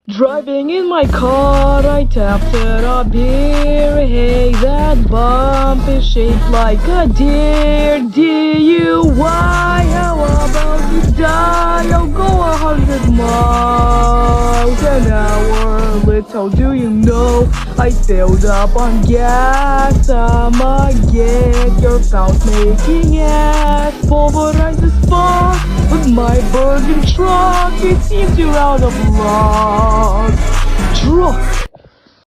Driving in my car, I tapped at a beer. Hey, that bump is shaped like a deer. DUI, how about you die? I'll go 100 miles an hour. Little do you know, I filled up on gas. I'm a git, you're found making ass. Pulverize the spot with my Bergen truck. It seems you're out of luck. Truck